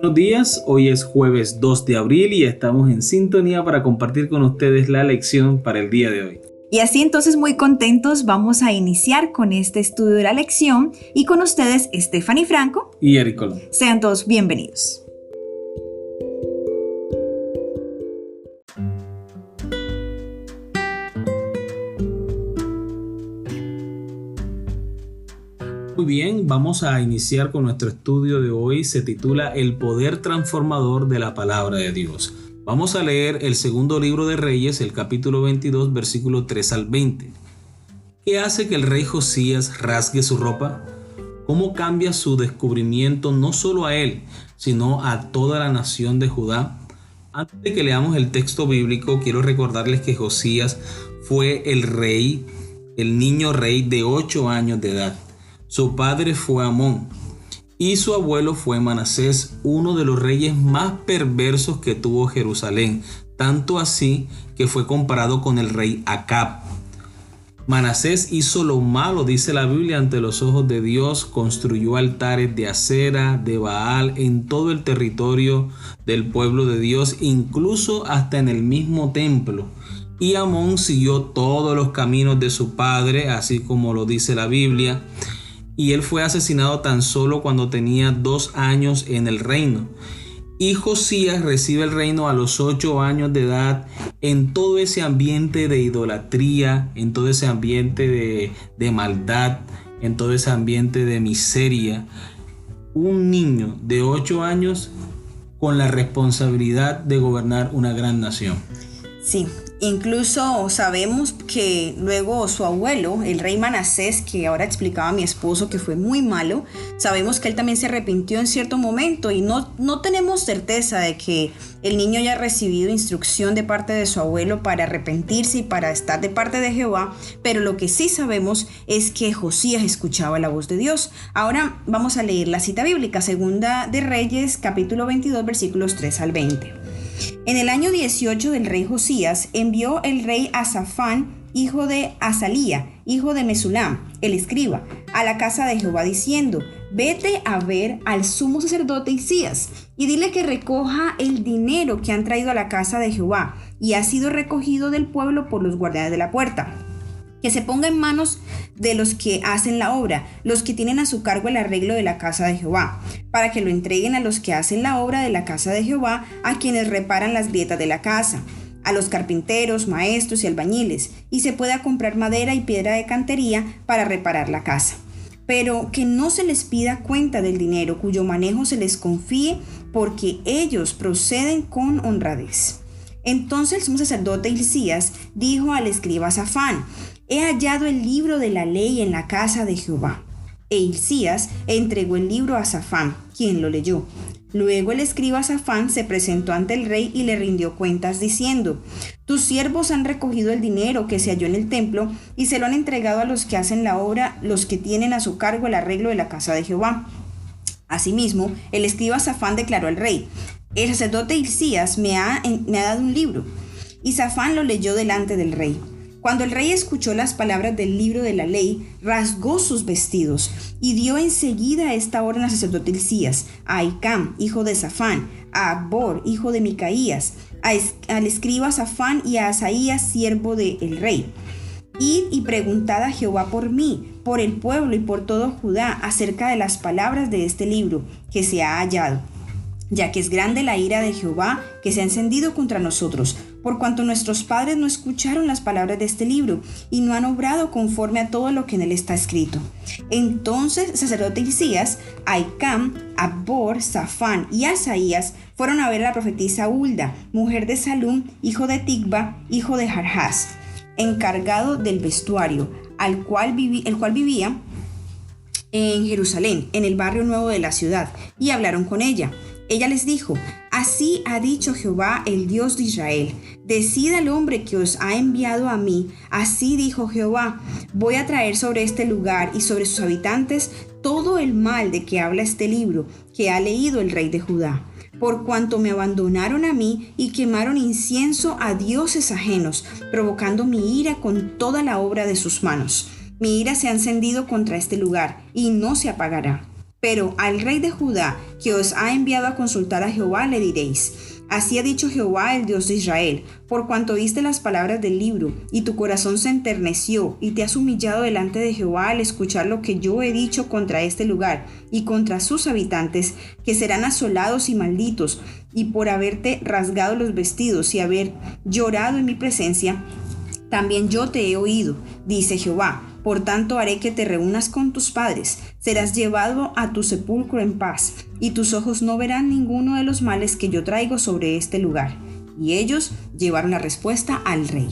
Buenos días, hoy es jueves 2 de abril y estamos en sintonía para compartir con ustedes la lección para el día de hoy. Y así entonces muy contentos vamos a iniciar con este estudio de la lección y con ustedes Stephanie Franco y Eric Colón. Sean todos bienvenidos. Muy bien, vamos a iniciar con nuestro estudio de hoy. Se titula El poder transformador de la palabra de Dios. Vamos a leer el segundo libro de Reyes, el capítulo 22, versículo 3 al 20. ¿Qué hace que el rey Josías rasgue su ropa? ¿Cómo cambia su descubrimiento no solo a él, sino a toda la nación de Judá? Antes de que leamos el texto bíblico, quiero recordarles que Josías fue el niño rey de 8 años de edad. Su padre fue Amón y su abuelo fue Manasés, uno de los reyes más perversos que tuvo Jerusalén, tanto así que fue comparado con el rey Acab. Manasés hizo lo malo, dice la Biblia, ante los ojos de Dios, construyó altares de Acera, de Baal, en todo el territorio del pueblo de Dios, incluso hasta en el mismo templo. Y Amón siguió todos los caminos de su padre, así como lo dice la Biblia. Y él fue asesinado tan solo cuando tenía 2 años en el reino. Y Josías recibe el reino a los 8 años de edad, en todo ese ambiente de idolatría, en todo ese ambiente de maldad, en todo ese ambiente de miseria. Un niño de 8 años con la responsabilidad de gobernar una gran nación. Sí, incluso sabemos que luego su abuelo, el rey Manasés, que ahora explicaba a mi esposo que fue muy malo, sabemos que él también se arrepintió en cierto momento y no tenemos certeza de que el niño haya recibido instrucción de parte de su abuelo para arrepentirse y para estar de parte de Jehová, pero lo que sí sabemos es que Josías escuchaba la voz de Dios. Ahora vamos a leer la cita bíblica, Segunda de Reyes, capítulo 22, versículos 3 al 20. En el año 18 del rey Josías, envió el rey a Safán, hijo de Azalía, hijo de Mesulam, el escriba, a la casa de Jehová diciendo: vete a ver al sumo sacerdote Hilcías y dile que recoja el dinero que han traído a la casa de Jehová y ha sido recogido del pueblo por los guardianes de la puerta. Que se ponga en manos de los que hacen la obra, los que tienen a su cargo el arreglo de la casa de Jehová, para que lo entreguen a los que hacen la obra de la casa de Jehová, a quienes reparan las grietas de la casa, a los carpinteros, maestros y albañiles, y se pueda comprar madera y piedra de cantería para reparar la casa. Pero que no se les pida cuenta del dinero cuyo manejo se les confíe, porque ellos proceden con honradez. Entonces el sumo sacerdote Hilcías dijo al escriba Safán: he hallado el libro de la ley en la casa de Jehová. E Hilcías entregó el libro a Safán, quien lo leyó. Luego el escriba Safán se presentó ante el rey y le rindió cuentas diciendo: tus siervos han recogido el dinero que se halló en el templo y se lo han entregado a los que hacen la obra, los que tienen a su cargo el arreglo de la casa de Jehová. Asimismo, el escriba Safán declaró al rey: el sacerdote Hilcías me ha dado un libro. Y Safán lo leyó delante del rey. Cuando el rey escuchó las palabras del libro de la ley, rasgó sus vestidos y dio enseguida esta orden al sacerdote Hilcías, a Ahicam, hijo de Safán, a Acbor, hijo de Micaías, al escriba Safán y a Asaías, siervo del rey. Id y preguntad a Jehová por mí, por el pueblo y por todo Judá acerca de las palabras de este libro que se ha hallado, ya que es grande la ira de Jehová que se ha encendido contra nosotros, por cuanto nuestros padres no escucharon las palabras de este libro y no han obrado conforme a todo lo que en él está escrito. Entonces el sacerdote Hilcías, Ahicam, Acbor, Safán y Asaías fueron a ver a la profetisa Hulda, mujer de Salum, hijo de Ticba, hijo de Jarjás, encargado del vestuario, el cual vivía en Jerusalén, en el barrio nuevo de la ciudad, y hablaron con ella. Ella les dijo: así ha dicho Jehová, el Dios de Israel: decid al hombre que os ha enviado a mí, así dijo Jehová: voy a traer sobre este lugar y sobre sus habitantes todo el mal de que habla este libro que ha leído el rey de Judá, por cuanto me abandonaron a mí y quemaron incienso a dioses ajenos, provocando mi ira con toda la obra de sus manos. Mi ira se ha encendido contra este lugar y no se apagará. Pero al rey de Judá, que os ha enviado a consultar a Jehová, le diréis: Así ha dicho Jehová, el Dios de Israel: por cuanto oíste las palabras del libro, y tu corazón se enterneció, y te has humillado delante de Jehová al escuchar lo que yo he dicho contra este lugar, y contra sus habitantes, que serán asolados y malditos, y por haberte rasgado los vestidos, y haber llorado en mi presencia, también yo te he oído, dice Jehová. Por tanto haré que te reúnas con tus padres, serás llevado a tu sepulcro en paz, y tus ojos no verán ninguno de los males que yo traigo sobre este lugar. Y ellos llevaron la respuesta al rey.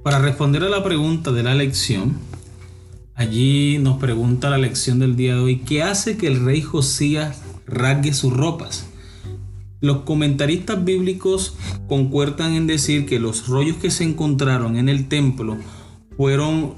Para responder a la pregunta de la lección, allí nos pregunta la lección del día de hoy: ¿qué hace que el rey Josías rasgue sus ropas? Los comentaristas bíblicos concuerdan en decir que los rollos que se encontraron en el templo fueron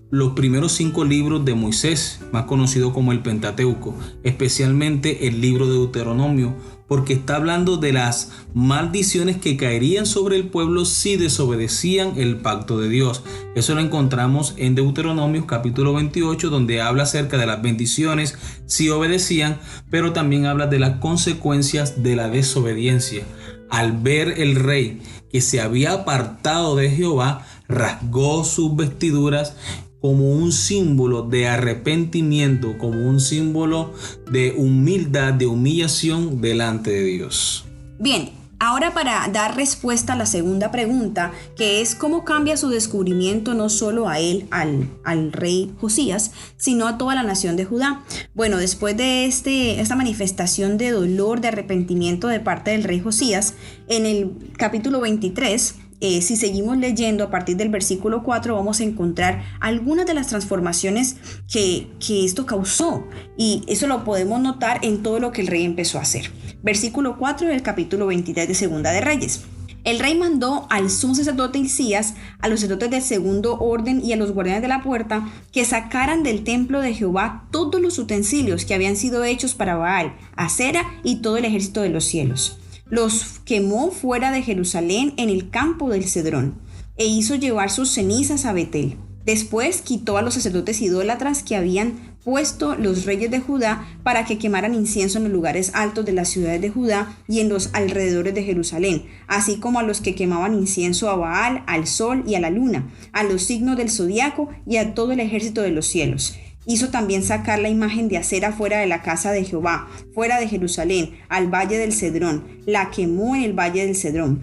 los primeros 5 libros de Moisés, más conocido como el Pentateuco, especialmente el libro de Deuteronomio, porque está hablando de las maldiciones que caerían sobre el pueblo si desobedecían el pacto de Dios. Eso lo encontramos en Deuteronomio capítulo 28, donde habla acerca de las bendiciones si obedecían, pero también habla de las consecuencias de la desobediencia. Al ver el rey que se había apartado de Jehová, rasgó sus vestiduras como un símbolo de arrepentimiento, como un símbolo de humildad, de humillación delante de Dios. Bien, ahora para dar respuesta a la segunda pregunta, que es cómo cambia su descubrimiento no solo a él, al rey Josías, sino a toda la nación de Judá. Bueno, después de esta manifestación de dolor, de arrepentimiento de parte del rey Josías, en el capítulo 23, si seguimos leyendo a partir del versículo 4, vamos a encontrar algunas de las transformaciones que esto causó, y eso lo podemos notar en todo lo que el rey empezó a hacer. Versículo 4 del capítulo 23 de Segunda de Reyes. El rey mandó al sumo sacerdote Hilcías, a los sacerdotes del segundo orden y a los guardianes de la puerta que sacaran del templo de Jehová todos los utensilios que habían sido hechos para Baal, Acera y todo el ejército de los cielos. Los quemó fuera de Jerusalén en el campo del Cedrón, e hizo llevar sus cenizas a Betel. Después quitó a los sacerdotes idólatras que habían puesto los reyes de Judá para que quemaran incienso en los lugares altos de las ciudades de Judá y en los alrededores de Jerusalén, así como a los que quemaban incienso a Baal, al sol y a la luna, a los signos del zodiaco y a todo el ejército de los cielos. Hizo también sacar la imagen de Acera fuera de la casa de Jehová, fuera de Jerusalén, al valle del Cedrón. La quemó en el valle del Cedrón.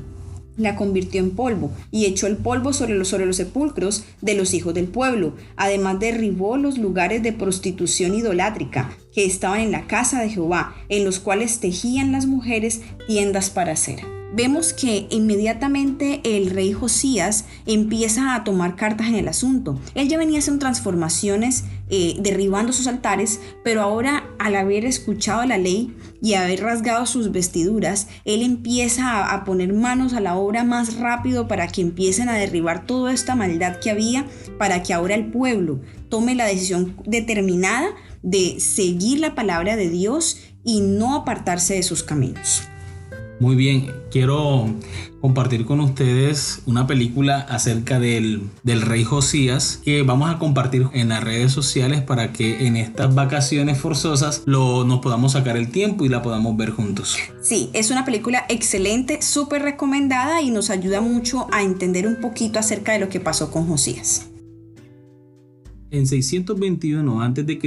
La convirtió en polvo y echó el polvo sobre los sepulcros de los hijos del pueblo. Además derribó los lugares de prostitución idolátrica que estaban en la casa de Jehová, en los cuales tejían las mujeres tiendas para Acera. Vemos que inmediatamente el rey Josías empieza a tomar cartas en el asunto. Él ya venía haciendo transformaciones, derribando sus altares, pero ahora, al haber escuchado la ley y haber rasgado sus vestiduras, él empieza a poner manos a la obra más rápido para que empiecen a derribar toda esta maldad que había, para que ahora el pueblo tome la decisión determinada de seguir la palabra de Dios y no apartarse de sus caminos. Muy bien, quiero compartir con ustedes una película acerca del rey Josías que vamos a compartir en las redes sociales para que en estas vacaciones forzosas nos podamos sacar el tiempo y la podamos ver juntos. Sí, es una película excelente, súper recomendada y nos ayuda mucho a entender un poquito acerca de lo que pasó con Josías. En 621 a.C.,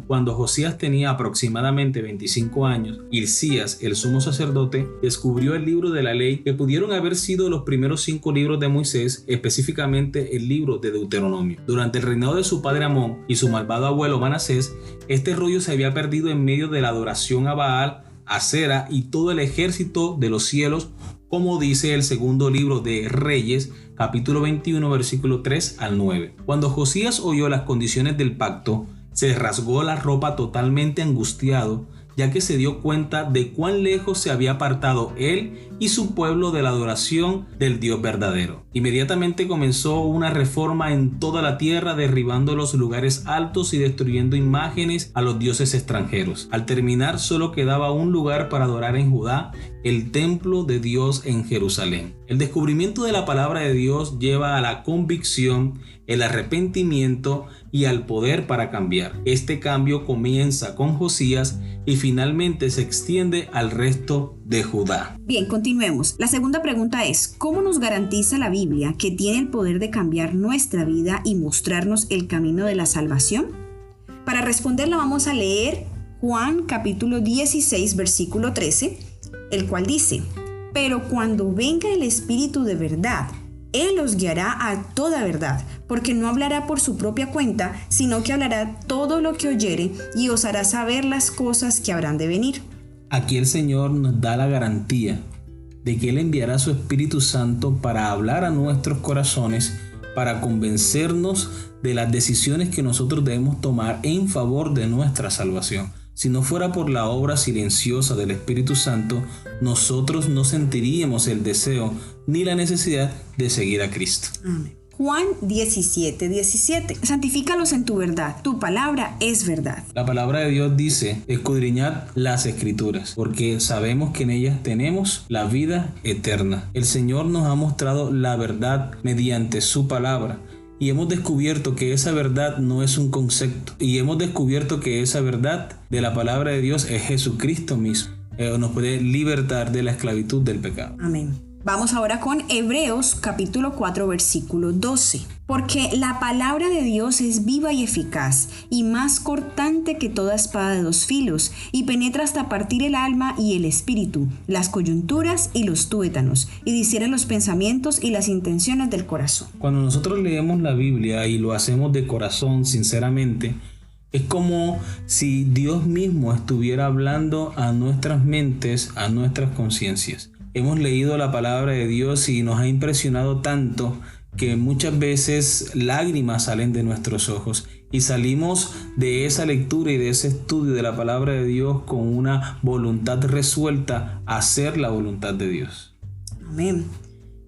cuando Josías tenía aproximadamente 25 años, Hilcías, el sumo sacerdote, descubrió el libro de la ley que pudieron haber sido los primeros 5 libros de Moisés, específicamente el libro de Deuteronomio. Durante el reinado de su padre Amón y su malvado abuelo Manasés, este rollo se había perdido en medio de la adoración a Baal, Acera y todo el ejército de los cielos, como dice el segundo libro de Reyes, capítulo 21, versículo 3 al 9. Cuando Josías oyó las condiciones del pacto, se rasgó la ropa totalmente angustiado, ya que se dio cuenta de cuán lejos se había apartado él y su pueblo de la adoración del Dios verdadero. Inmediatamente comenzó una reforma en toda la tierra, derribando los lugares altos y destruyendo imágenes a los dioses extranjeros. Al terminar, solo quedaba un lugar para adorar en Judá, el templo de Dios en Jerusalén. El descubrimiento de la palabra de Dios lleva a la convicción el arrepentimiento y al poder para cambiar. Este cambio comienza con Josías y finalmente se extiende al resto de Judá. Bien, continuemos. La segunda pregunta es, ¿cómo nos garantiza la Biblia que tiene el poder de cambiar nuestra vida y mostrarnos el camino de la salvación? Para responderla vamos a leer Juan capítulo 16, versículo 13, el cual dice: pero cuando venga el Espíritu de verdad, Él os guiará a toda verdad, porque no hablará por su propia cuenta, sino que hablará todo lo que oyere y os hará saber las cosas que habrán de venir. Aquí el Señor nos da la garantía de que Él enviará su Espíritu Santo para hablar a nuestros corazones, para convencernos de las decisiones que nosotros debemos tomar en favor de nuestra salvación. Si no fuera por la obra silenciosa del Espíritu Santo, nosotros no sentiríamos el deseo ni la necesidad de seguir a Cristo. Amén. Juan 17:17. Santifícalos en tu verdad, tu palabra es verdad. La palabra de Dios dice: escudriñad las Escrituras, porque sabemos que en ellas tenemos la vida eterna. El Señor nos ha mostrado la verdad mediante su palabra. Y hemos descubierto que esa verdad no es un concepto. Y hemos descubierto que esa verdad de la palabra de Dios es Jesucristo mismo. Nos puede libertar de la esclavitud del pecado. Amén. Vamos ahora con Hebreos capítulo 4 versículo 12. Porque la palabra de Dios es viva y eficaz, y más cortante que toda espada de dos filos, y penetra hasta partir el alma y el espíritu, las coyunturas y los tuétanos, y discierne los pensamientos y las intenciones del corazón. Cuando nosotros leemos la Biblia y lo hacemos de corazón, sinceramente, es como si Dios mismo estuviera hablando a nuestras mentes, a nuestras conciencias. Hemos leído la palabra de Dios y nos ha impresionado tanto que muchas veces lágrimas salen de nuestros ojos y salimos de esa lectura y de ese estudio de la palabra de Dios con una voluntad resuelta a hacer la voluntad de Dios. Amén.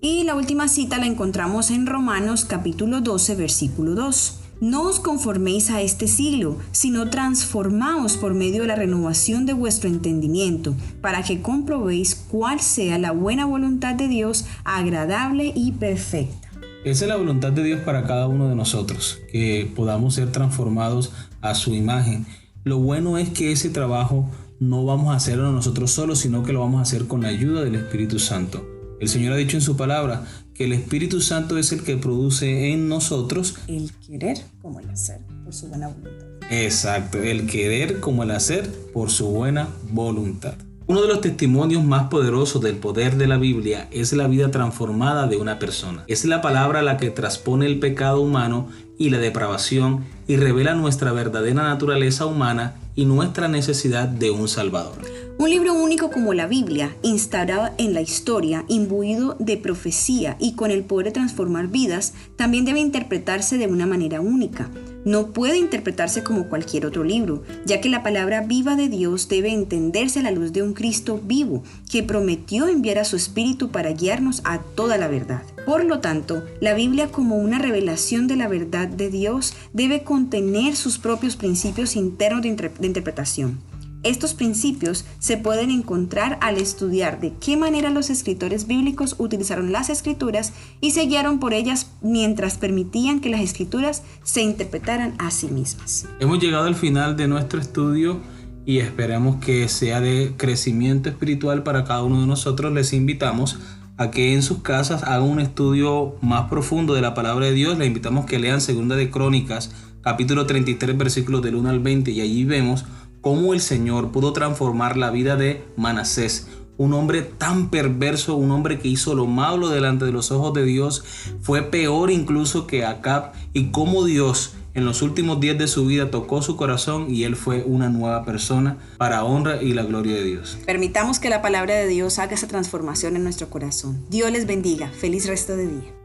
Y la última cita la encontramos en Romanos capítulo 12 versículo 2. No os conforméis a este siglo, sino transformaos por medio de la renovación de vuestro entendimiento, para que comprobéis cuál sea la buena voluntad de Dios, agradable y perfecta. Esa es la voluntad de Dios para cada uno de nosotros, que podamos ser transformados a su imagen. Lo bueno es que ese trabajo no vamos a hacerlo nosotros solos, sino que lo vamos a hacer con la ayuda del Espíritu Santo. El Señor ha dicho en su palabra que el Espíritu Santo es el que produce en nosotros el querer como el hacer por su buena voluntad. Exacto, el querer como el hacer por su buena voluntad. Uno de los testimonios más poderosos del poder de la Biblia es la vida transformada de una persona. Es la palabra la que transpone el pecado humano y la depravación y revela nuestra verdadera naturaleza humana y nuestra necesidad de un Salvador. Un libro único como la Biblia, instaurado en la historia, imbuido de profecía y con el poder de transformar vidas, también debe interpretarse de una manera única. No puede interpretarse como cualquier otro libro, ya que la palabra viva de Dios debe entenderse a la luz de un Cristo vivo, que prometió enviar a su Espíritu para guiarnos a toda la verdad. Por lo tanto, la Biblia como una revelación de la verdad de Dios debe contener sus propios principios internos de interpretación. Estos principios se pueden encontrar al estudiar de qué manera los escritores bíblicos utilizaron las escrituras y se guiaron por ellas mientras permitían que las escrituras se interpretaran a sí mismas. Hemos llegado al final de nuestro estudio y esperamos que sea de crecimiento espiritual para cada uno de nosotros. Les invitamos a que en sus casas hagan un estudio más profundo de la palabra de Dios. Les invitamos que lean 2 de Crónicas, capítulo 33, versículos del 1 al 20, y allí vemos cómo el Señor pudo transformar la vida de Manasés, un hombre tan perverso, un hombre que hizo lo malo delante de los ojos de Dios, fue peor incluso que Acab, y cómo Dios en los últimos días de su vida tocó su corazón y él fue una nueva persona para honra y la gloria de Dios. Permitamos que la palabra de Dios haga esa transformación en nuestro corazón. Dios les bendiga. Feliz resto de día.